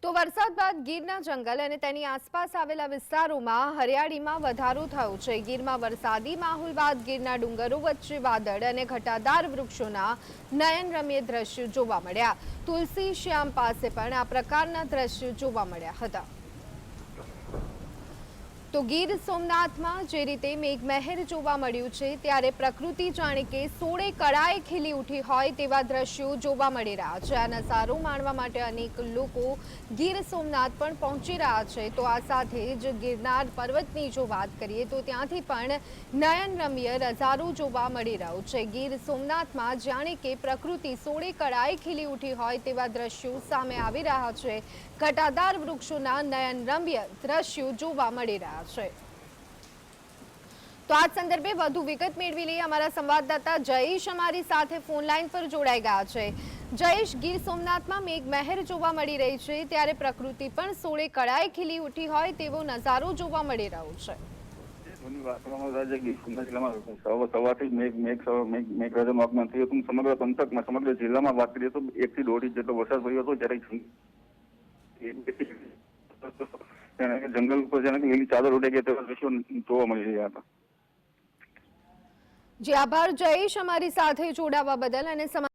તો વરસાદ બાદ ગીરના જંગલ અને તેની આસપાસ આવેલા વિસ્તારોમાં હરિયાળીમાં વધારો થયો છે। ગીરમાં વરસાદી માહોલ બાદ ગીરના ડુંગરો વચ્ચે વાદળ અને ઘટાદાર વૃક્ષોના નયનરમ્ય દ્રશ્યો જોવા મળ્યા। તુલસી શ્યામ પાસે પણ આ પ્રકારના દ્રશ્યો જોવા મળ્યા હતા। તો ગીર સોમનાથમાં જે રીતે મેઘમહેર જોવા મળ્યું છે ત્યારે પ્રકૃતિ જાણે કે સોળે કળાએ ખીલી ઉઠી હોય તેવા દ્રશ્યો જોવા મળી રહ્યા છે। આ નજારો માણવા માટે અનેક લોકો ગીર સોમનાથ પણ પહોંચી રહ્યા છે। તો આ સાથે જ ગિરનાર પર્વતની જો વાત કરીએ તો ત્યાંથી પણ નયનરમ્ય નજારો જોવા મળી રહ્યો છે। ગીર સોમનાથમાં જાણે કે પ્રકૃતિ સોળે કળાએ ખીલી ઉઠી હોય તેવા દ્રશ્યો સામે આવી રહ્યા છે। ઘટાદાર વૃક્ષોના નયનરમ્ય દ્રશ્યો જોવા મળી રહ્યા છે। તો આ સંદર્ભે વધુ વિગત મેળવી લઈએ। અમારા સંવાદદાતા જયેશ અમારી સાથે ફોન લાઈન પર જોડાઈ ગયા છે। જયેશ, ગીર સોમનાથમાં મેઘમહેર જોવા મળી રહી છે ત્યારે પ્રકૃતિ પણ સોળે કળાએ ખીલી ઉઠી હોય તેવો નજારો જોવા મળી રહ્યો છે। સમગ્ર પંથકમાં સમગ્ર જિલ્લામાં વાત કરીએ તો 1 થી 1.5 ઇંચ જેટલો વરસાદ પડ્યો હતો, જ્યારે જંગલ ઉપર જેનાથી લીલી ચાદર ઉડે ગયા તેવા દ્રશ્યો જોવા મળી રહ્યા હતા। જી આભાર જયેશ, અમારી સાથે જોડાવા બદલ અને